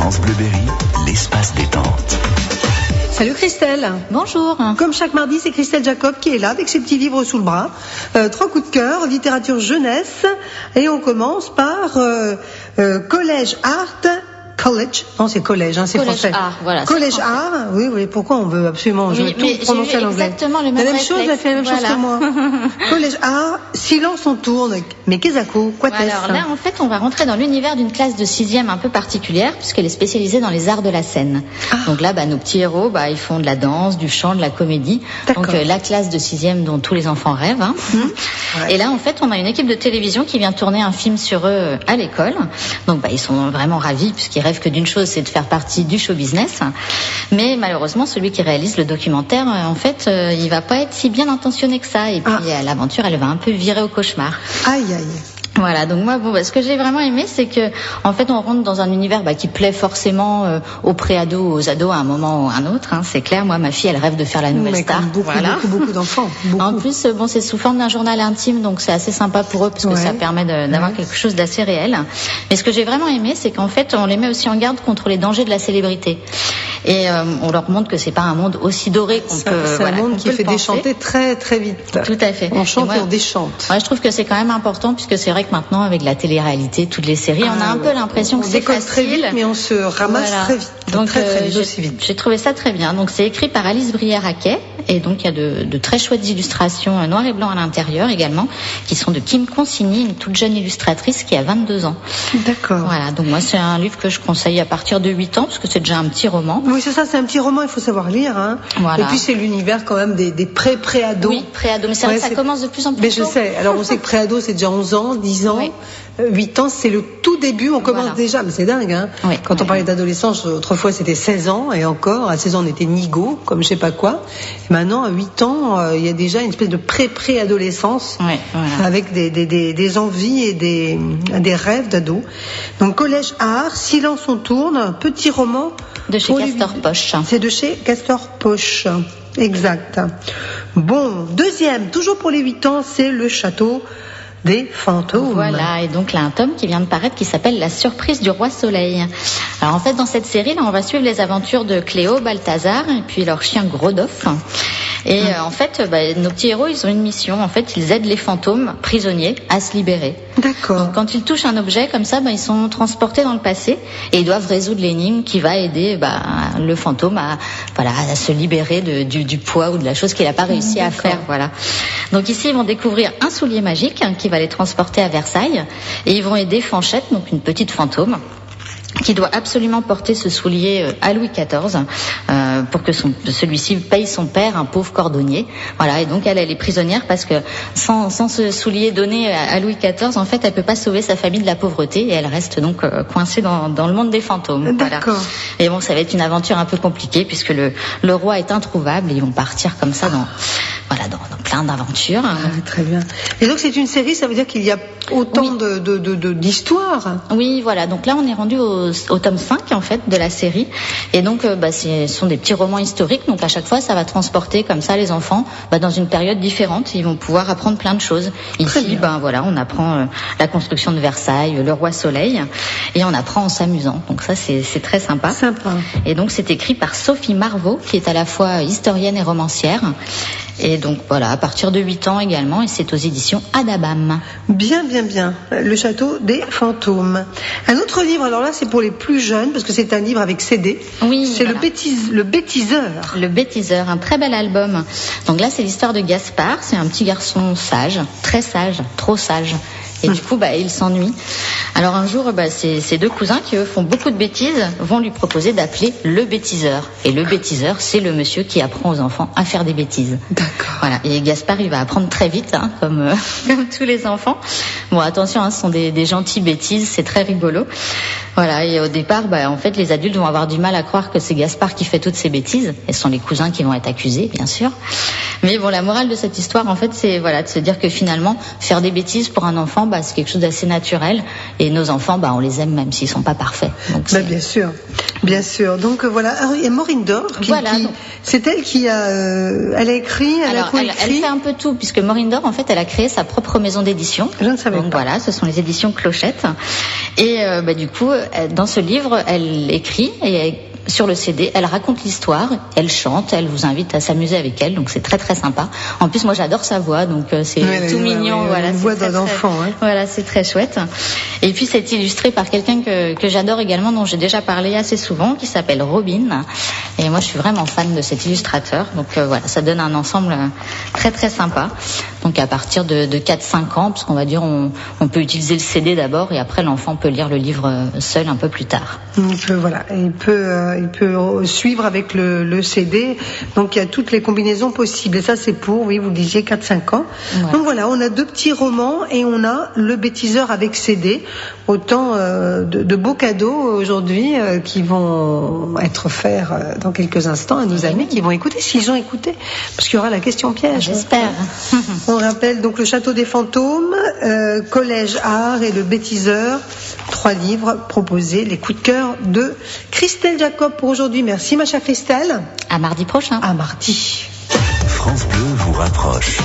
France Bleu Berry, l'espace détente. Salut Christelle. Bonjour. Comme chaque mardi, c'est Christelle Jacob qui est là avec ses petits livres sous le bras. 3 coups de cœur, littérature jeunesse. Et on commence par Collège Art. College, non c'est collège, c'est français. Art, voilà. Collège Art, oui, pourquoi on veut absolument je tout prononcer en anglais. Exactement le même chose, elle fait la même chose que moi. Collège Art, silence on tourne. Mais qu'est-ce quoi t'es-ce? Alors là, en fait, on va rentrer dans l'univers d'une classe de 6e un peu particulière, puisqu'elle est spécialisée dans les arts de la scène. Donc là, nos petits héros, ils font de la danse, du chant, de la comédie. D'accord. Donc la classe de 6e dont tous les enfants rêvent. Ouais. Et là, en fait, on a une équipe de télévision qui vient tourner un film sur eux à l'école. Donc ils sont vraiment ravis, puisqu'ils rêvent que d'une chose, c'est de faire partie du show business. Mais malheureusement, celui qui réalise le documentaire, en fait, il va pas être si bien intentionné que ça. Et puis l'aventure, elle va un peu virer au cauchemar. Aïe. Voilà, donc moi, ce que j'ai vraiment aimé, c'est que, en fait, on rentre dans un univers qui plaît forcément aux pré-ados, aux ados à un moment ou à un autre. C'est clair. Moi, ma fille, elle rêve de faire la nouvelle star. Beaucoup d'enfants. En plus, c'est sous forme d'un journal intime, donc c'est assez sympa pour eux parce que ça permet d'avoir quelque chose d'assez réel. Mais ce que j'ai vraiment aimé, c'est qu'en fait, on les met aussi en garde contre les dangers de la célébrité. Et on leur montre que c'est pas un monde aussi doré qu'on peut. C'est un monde qui fait déchanter très très vite. Tout à fait. On chante et on déchante. Ouais, je trouve que c'est quand même important puisque c'est vrai que maintenant avec la télé-réalité, toutes les séries, on a un peu l'impression que c'est facile. Très vite, mais on se ramasse très vite. Donc très vite. J'ai trouvé ça très bien. Donc c'est écrit par Alice Brière-Haquet et donc il y a de très chouettes illustrations noir et blanc à l'intérieur également, qui sont de Kim Consigny, une toute jeune illustratrice qui a 22 ans. D'accord. Voilà. Donc moi c'est un livre que je conseille à partir de 8 ans parce que c'est déjà un petit roman. Oui, c'est ça, c'est un petit roman, il faut savoir lire. Voilà. Et puis c'est l'univers quand même des pré-ados. Oui, pré-ados, mais c'est vrai que ça commence de plus en plus mais tôt. Je sais, alors on sait que pré-ados c'est déjà 11 ans, 10 ans, 8 ans c'est le tout début, on commence déjà, mais c'est dingue. Quand on parlait d'adolescence, autrefois c'était 16 ans, et encore, à 16 ans on était nigo, comme je sais pas quoi. Et maintenant, à 8 ans, il y a déjà une espèce de pré-adolescence, avec des envies et des rêves d'ados. Donc Collège Art, Silence on tourne, petit roman. De chez Castor Poche. C'est de chez Castor Poche. Exact. Bon, deuxième, toujours pour les 8 ans, c'est Le Château des Fantômes. Voilà, et donc là un tome qui vient de paraître qui s'appelle La Surprise du Roi Soleil. Alors en fait dans cette série là on va suivre les aventures de Cléo, Balthazar et puis leur chien Grodolphe. Et en fait, nos petits héros, ils ont une mission. En fait, ils aident les fantômes prisonniers à se libérer. D'accord. Donc, quand ils touchent un objet comme ça, ils sont transportés dans le passé et ils doivent résoudre l'énigme qui va aider le fantôme à se libérer du poids ou de la chose qu'il n'a pas réussi à faire. Voilà. Donc ici, ils vont découvrir un soulier magique qui va les transporter à Versailles et ils vont aider Fanchette, donc une petite fantôme, qui doit absolument porter ce soulier à Louis XIV pour que celui-ci paye son père, un pauvre cordonnier. Voilà, et donc elle est prisonnière parce que sans ce soulier donné à Louis XIV, en fait, elle peut pas sauver sa famille de la pauvreté et elle reste donc coincée dans le monde des fantômes. D'accord. Voilà. Et bon, ça va être une aventure un peu compliquée puisque le roi est introuvable et ils vont partir comme ça dans plein d'aventures. Très bien. Et donc c'est une série, ça veut dire qu'il y a autant d'histoires. Oui, voilà. Donc là, on est rendu au tome 5 en fait de la série. Et donc, ce sont des petits romans historiques. Donc à chaque fois, ça va transporter comme ça les enfants dans une période différente. Ils vont pouvoir apprendre plein de choses. Ici, on apprend la construction de Versailles, le roi Soleil, et on apprend en s'amusant. Donc ça, c'est très sympa. Et donc c'est écrit par Sophie Marvaux, qui est à la fois historienne et romancière. Et donc voilà, à partir de 8 ans également, et c'est aux éditions Adabam. Bien. Le Château des Fantômes. Un autre livre, alors là c'est pour les plus jeunes, parce que c'est un livre avec CD. Oui. C'est le Bêtiseur. Le Bêtiseur, un très bel album. Donc là c'est l'histoire de Gaspard, c'est un petit garçon sage, très sage, trop sage. Et du coup, il s'ennuie. Alors un jour, ces deux cousins qui eux font beaucoup de bêtises vont lui proposer d'appeler le bêtiseur. Et le bêtiseur, c'est le monsieur qui apprend aux enfants à faire des bêtises. D'accord. Voilà. Et Gaspard, il va apprendre très vite, comme tous les enfants. Bon, attention, ce sont des gentilles bêtises, c'est très rigolo. Voilà. Et au départ, en fait, les adultes vont avoir du mal à croire que c'est Gaspard qui fait toutes ces bêtises. Et ce sont les cousins qui vont être accusés, bien sûr. Mais bon, la morale de cette histoire, en fait, c'est de se dire que finalement, faire des bêtises pour un enfant, c'est quelque chose d'assez naturel. Et nos enfants, on les aime même s'ils sont pas parfaits. Donc, bien sûr. Bien sûr. Donc voilà. Alors, il y a Maureen Dore. C'est elle qui a, elle a écrit, elle fait un peu tout, puisque Maureen Dore, en fait, elle a créé sa propre maison d'édition. Je ne savais pas. Donc voilà, ce sont les éditions Clochette. Et du coup, dans ce livre, elle écrit et sur le CD, elle raconte l'histoire, elle chante, elle vous invite à s'amuser avec elle, donc c'est très très sympa. En plus, moi j'adore sa voix, donc c'est tout mignon. Voilà, une voix d'enfant. Voilà, c'est très chouette. Et puis c'est illustré par quelqu'un que j'adore également, dont j'ai déjà parlé assez souvent, qui s'appelle Robin. Et moi je suis vraiment fan de cet illustrateur, donc voilà, ça donne un ensemble très très sympa. Donc à partir de 4-5 ans, parce qu'on va dire on peut utiliser le CD d'abord et après l'enfant peut lire le livre seul un peu plus tard. Il peut suivre avec le CD. Donc il y a toutes les combinaisons possibles. Et ça c'est pour, oui, vous le disiez, 4-5 ans. Ouais. Donc voilà, on a 2 petits romans et on a le bêtiseur avec CD. Autant de beaux cadeaux aujourd'hui qui vont être faits dans quelques instants à nos amis qui vont écouter, s'ils ont écouté. Parce qu'il y aura la question piège. J'espère. On rappelle donc le Château des Fantômes, Collège Art et le Bêtiseur. 3 livres proposés, les coups de cœur de Christelle Jacob pour aujourd'hui. Merci ma chère Christelle. À mardi prochain. À mardi. France Bleu vous rapproche.